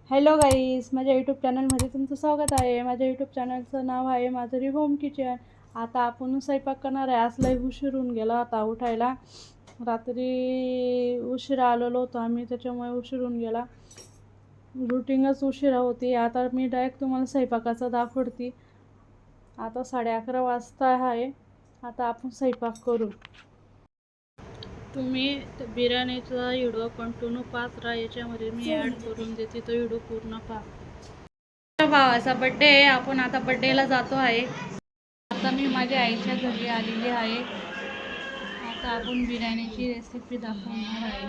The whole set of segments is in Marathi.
हॅलो गाईज, माझ्या यूट्यूब चॅनलमध्ये तुमचं स्वागत आहे. माझ्या यूट्यूब चॅनलचं नाव आहे माधुरी होम किचन. आता आपण स्वयंपाक करणार आहे. आज लय उशीर होऊन गेला आता उठायला. रात्री उशिरा आलेलो होतो आम्ही, त्याच्यामुळे उशीर होऊन गेला. रुटीनच उशिरा होती. आता मी डायरेक्ट तुम्हाला स्वयंपाकाचा दाखवते. आता 11:30 वाजता आहे. आता आपण स्वयंपाक करू. तुम्ही बिर्याणीचा व्हिडिओ कंटिन्यू पाहत राहा. याच्यामध्ये मी ॲड करून देते, तो व्हिडिओ पूर्ण पहा. भावाचा बड्डे आहे. आपण आता बड्डेला जातो आहे. आता मी माझ्या आईच्या घरी आलेली आहे. आता आपण बिर्याणीची रेसिपी दाखवणार आहे.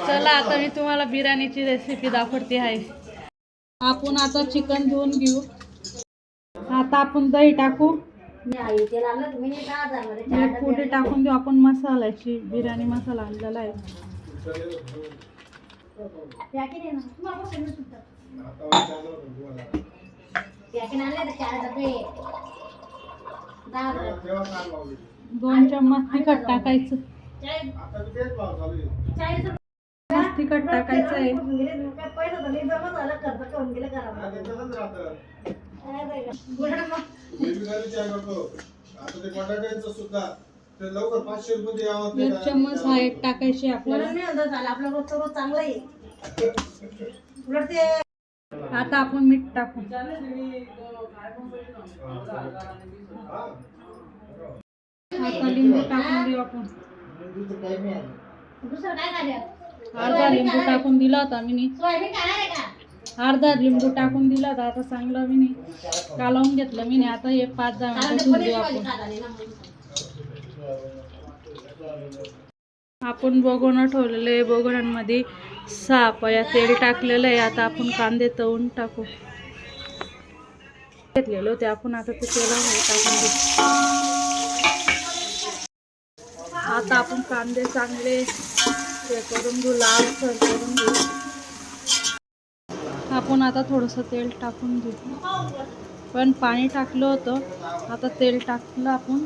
चला आता मी तुम्हाला बिर्याणीची रेसिपी दाखवते आहे. आपण आता चिकन धुवून घेऊ. आता आपण दही टाकू, पुढे टाकून देऊ. आपण मसाल्याची बिर्याणी मसाला आणलेला आहे. दोन चम्मच तिखट टाकायचं. तिखट टाकायचं आहे. एक चम्मच हळद टाकायची आपल्याला. आता आपण मीठ टाकू. आता लिंबू टाकून देऊ आपण. अर्धा लिंबू टाकून दिला होता मी. अर्धा लिंबू टाकून दिला होता. आता चांगलं मी कालवून घेतलं मी. आता हे 5-10 मिनिटं ठेवून देऊ आपण. आपण बघून ठेवलेले बघोण्यांमध्ये 6 पया तेल टाकलेलं आहे. आता आपण कांदे तळून टाकू. घेतलेलं होते आपण, आता ते तेलामध्ये टाकून देऊ. आता आपण कांदे चांगले हे करून घेऊ, लालसर करून घेऊ. आपण आता थोडंसं तेल टाकून घेऊ. पण पाणी टाकलं होतं, आता तेल टाकलं आपण.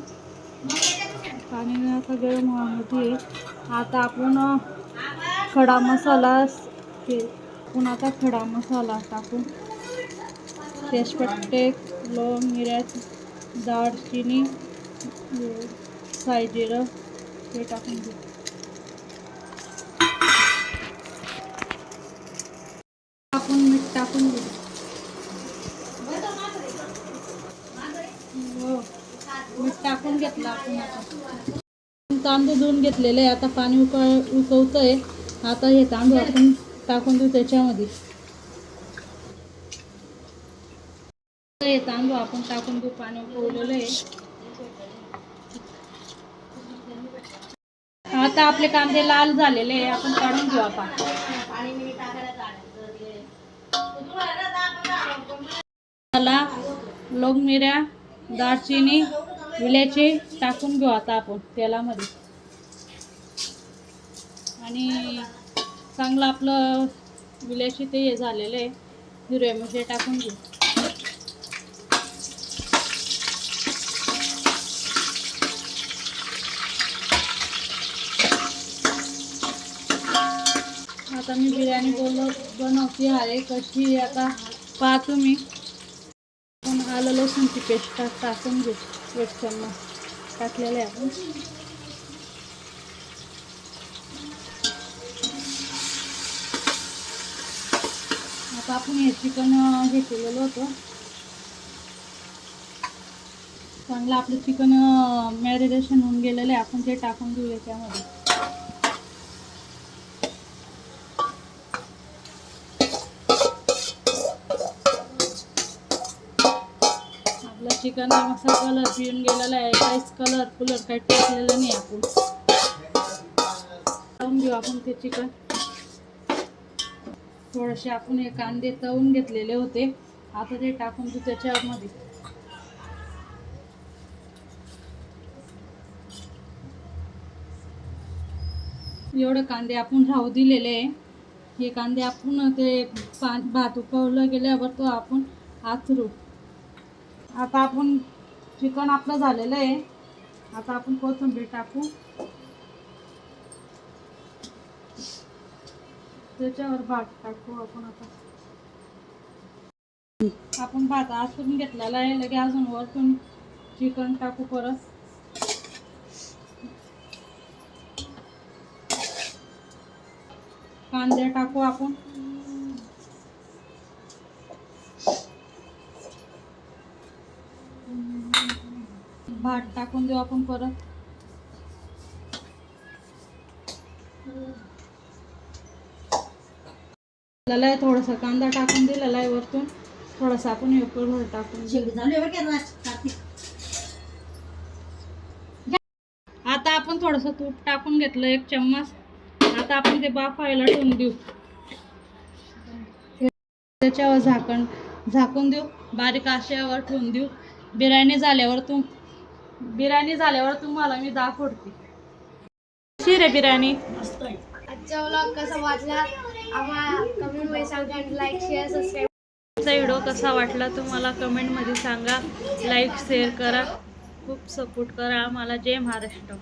पाणी आता गरम होते. आता आपण खडा मसाला आता खडा मसाला टाकू. तेजपत्ते, लवंग, मिरची, दालचिनी, सायजिरं हे टाकून घेऊ. आपण मीठ टाकून घेऊ. मीठ टाकून घेतलं आपण. आता तांदूळ धुवून घेतलेले आहे. आता पाणी उकळतंय. आता हे तांदूळ आपण टाकून देऊ त्याच्यामध्ये. हे तांदूळ आपण टाकून देऊ. पाणी उकळलेलं आहे. आता आपले कांदे लाल झालेले आहे. आपण काढून घेऊ. आता लवंग, मिऱ्या, दालचिनी, विलायची टाकून घेऊ आता आपण तेलामध्ये. आणि चांगलं आपलं विलायची ते हे झालेलं आहे. हिरव्या मिरच्या टाकून घेऊ. आता मी बिर्याणी बनवते आहे कशी, आता पहा तुम्ही. आपण आलं लसूणची पेस्ट टाकून घेऊ. 1 चम्मच टाकलेलं आहे आपण. आता आपण हे चिकन हे केलेलं होतं. चांगलं आपलं चिकन मॅरिनेशन होऊन गेलेलं आहे. आपण ते टाकून घेऊ याच्यामध्ये. आपला चिकन मस्त कलर पिऊन गेलेला आहे. काहीच कलर काही टाकलेलं नाही. आपण तळून घेऊ आपण ते चिकन. थोडेसे आपण हे कांदे तळून घेतलेले होते. आता ते टाकून देऊ त्याच्यामध्ये. एवढे कांदे आपण राहू दिलेले आहे. हे कांदे आपण ते भात उकळलं गेल्यावर तो आपण आथरू. आता आपण चिकन आपलं झालेलं आहे. आता आपण कोथिंबीर टाकू. त्याच्यावर भात टाकू आपण आता. आपण भात आसून घेतलेला आहे. लगे अजून वरतून चिकन टाकू परत. कांदे टाकू आपण. भात टाकून देऊ आपण परत. थोडासा कांदा टाकून दिलेला आहे वरतून. थोडासा आपण हे करून टाकून. आता आपण थोडंसं तूप टाकून घेतलं 1 चम्मच. आता आपण ते बाफायला ठेवून देऊ. त्याच्यावर झाकून देऊ. बारीक आचेवर ठेवून देऊ. बिर्याणी झाल्यावर तुम्हाला मी दाखवते. कशी रे बिर्याणी? आजचा व्लॉग कसा वाटला आम्हाला कमेंटमध्ये सांगा. Like share subscribe. व्हिडिओ कसा वाटला तुम्हाला कमेंटमध्ये सांगा. लाईक शेअर करा. खूप सपोर्ट करा आम्हाला. जय महाराष्ट्र.